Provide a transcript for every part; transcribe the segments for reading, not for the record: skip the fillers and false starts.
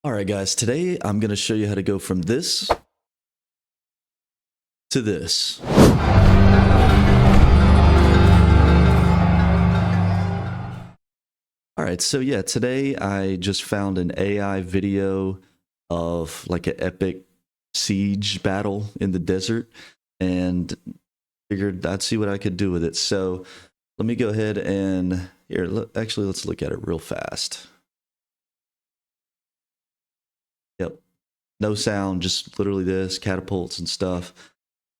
All right, guys, today I'm going to show you how to go from this to this. All right, so yeah, today I just found an AI video of like an epic siege battle in the desert and figured I'd see what I could do with it. So let me go ahead and here, actually, let's look at it real fast. Yep. No sound, just literally this, catapults and stuff.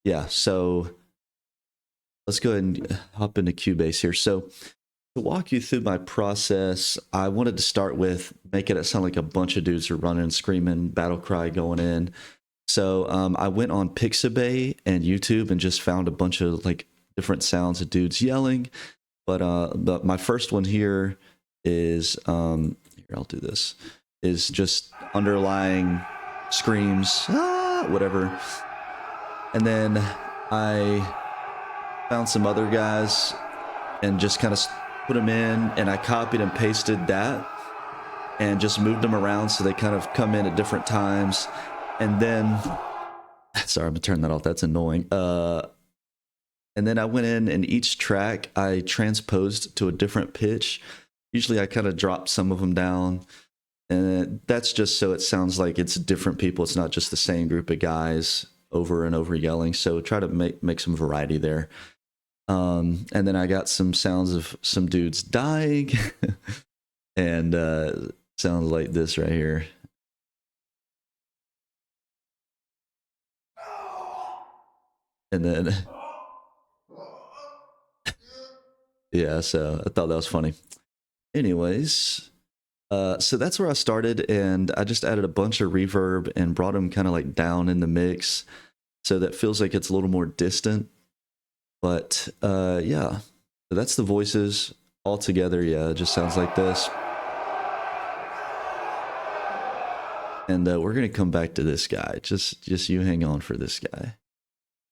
Yeah, so let's go ahead and hop into Cubase here. So to walk you through my process, I wanted to start with making it sound like a bunch of dudes are running, screaming, battle cry going in. So I went on Pixabay and YouTube and just found a bunch of like different sounds of dudes yelling. But my first one here is here, I'll do this, is just underlying screams, whatever. And then I found some other guys and just kind of put them in, and I copied and pasted that and just moved them around so they kind of come in at different times. And then, sorry, I'm gonna turn that off. That's annoying. And then I went in and each track I transposed to a different pitch. Usually I kind of drop some of them down, and that's just so it sounds like it's different people. It's not just the same group of guys over and over yelling. So try to make some variety there. And then I got some sounds of some dudes dying and sounds like this right here. And then, yeah, so I thought that was funny. Anyways, so that's where I started, and I just added a bunch of reverb and brought them kind of like down in the mix so that feels like it's a little more distant. But yeah, so that's the voices all together. Yeah, it just sounds like this. And we're gonna come back to this guy. Just you hang on for this guy.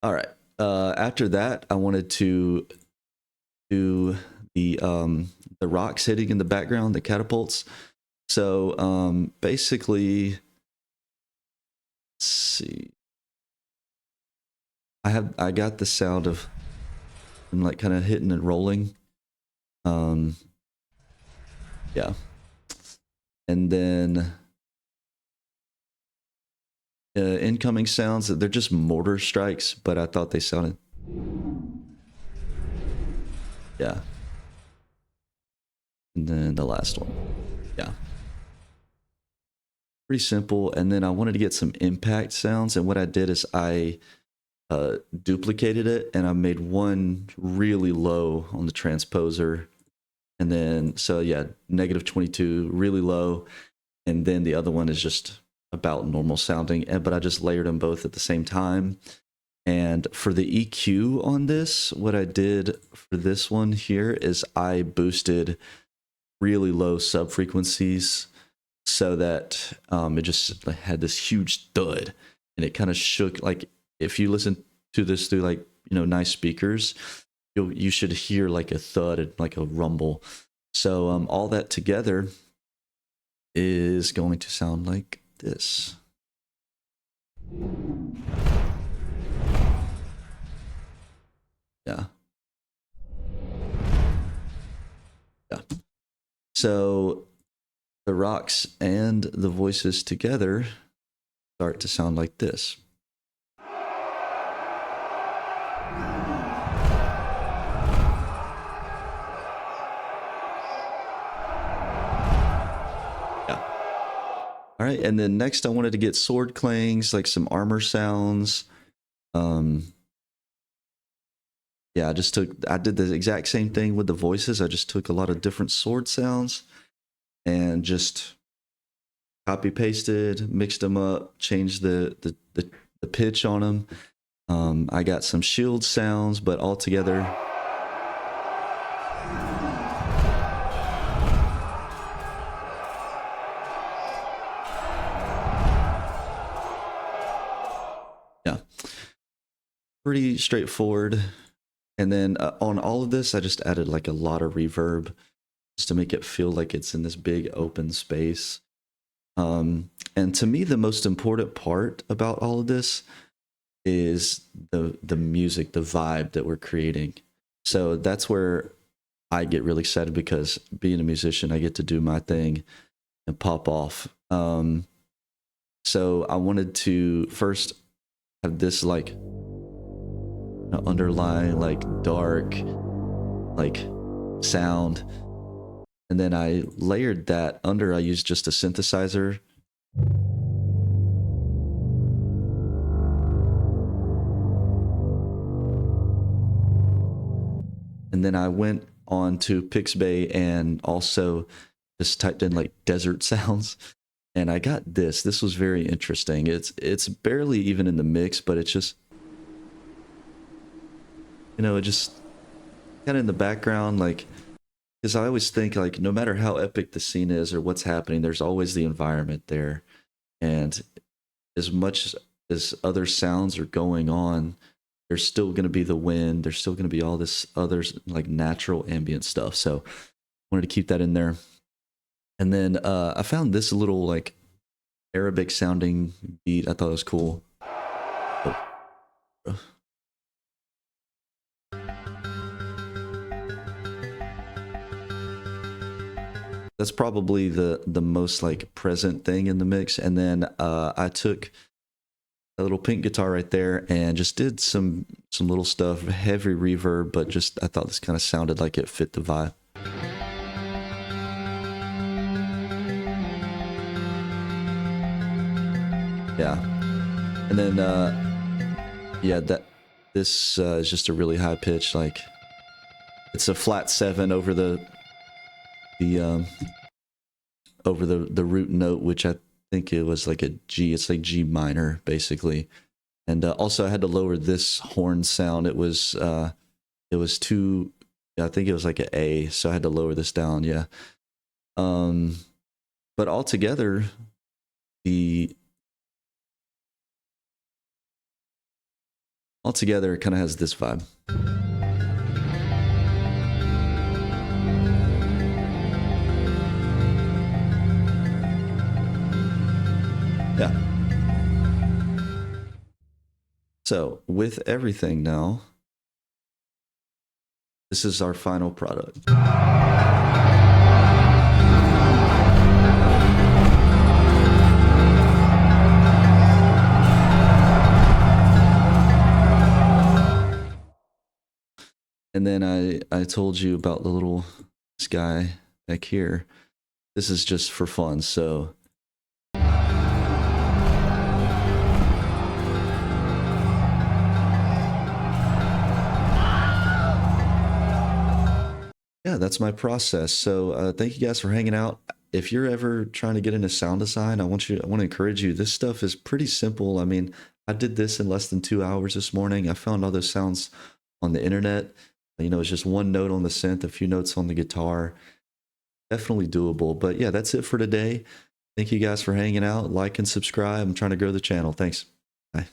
All right. After that, I wanted to do the rocks hitting in the background, the catapults. So basically, let's see. I got the sound of them like kind of hitting and rolling. Yeah. And then incoming sounds, they're just mortar strikes, but I thought they sounded, yeah. And then the last one, yeah, pretty simple. And then I wanted to get some impact sounds, and what I did is I duplicated it, and I made one really low on the transposer, and then so yeah, -22 really low, and then the other one is just about normal sounding, but I just layered them both at the same time. And for the EQ on this, what I did for this one here is I boosted really low sub frequencies so that it just had this huge thud, and it kind of shook. Like if you listen to this through like nice speakers, you should hear like a thud and like a rumble. So all that together is going to sound like this. Yeah. Yeah. So the rocks and the voices together start to sound like this. Yeah. All right, and then next I wanted to get sword clangs, like some armor sounds. Yeah, I did the exact same thing with the voices. I just took a lot of different sword sounds and just copy pasted, mixed them up, changed the pitch on them. I got some shield sounds, but all together. Yeah, pretty straightforward. And then on all of this, I just added like a lot of reverb just to make it feel like it's in this big open space. And to me, the most important part about all of this is the music, the vibe that we're creating. So that's where I get really excited, because being a musician, I get to do my thing and pop off. So I wanted to first have this like underlying like dark like sound, and then I layered that under. I used just a synthesizer. And then I went on to Pixabay and also just typed in like desert sounds, and I got this. This was very interesting. It's barely even in the mix, but it's just, you know, it just kind of in the background, like, because I always think like no matter how epic the scene is or what's happening, there's always the environment there, and as much as other sounds are going on, there's still going to be the wind. There's still going to be all this other like natural ambient stuff. So I wanted to keep that in there. And then I found this little like Arabic sounding beat. I thought it was cool. Oh. That's probably the most like present thing in the mix. And then I took a little pink guitar right there and just did some little stuff, heavy reverb, but just I thought this kind of sounded like it fit the vibe. Yeah. And then yeah, this is just a really high pitch, like it's a flat 7 over the root note, which I think it was like a G. It's like G minor basically. And also I had to lower this horn sound. It was too, I think it was like an A, so I had to lower this down. Yeah. But altogether, it kind of has this vibe. Yeah. So with everything now, this is our final product. And then I told you about the little this guy back here. This is just for fun, so yeah, that's my process. So thank you guys for hanging out. If you're ever trying to get into sound design, I want to encourage you. This stuff is pretty simple. I mean, I did this in less than 2 hours this morning. I found all those sounds on the internet. You know, it's just one note on the synth, a few notes on the guitar. Definitely doable. But yeah, that's it for today. Thank you guys for hanging out. Like and subscribe. I'm trying to grow the channel. Thanks. Bye.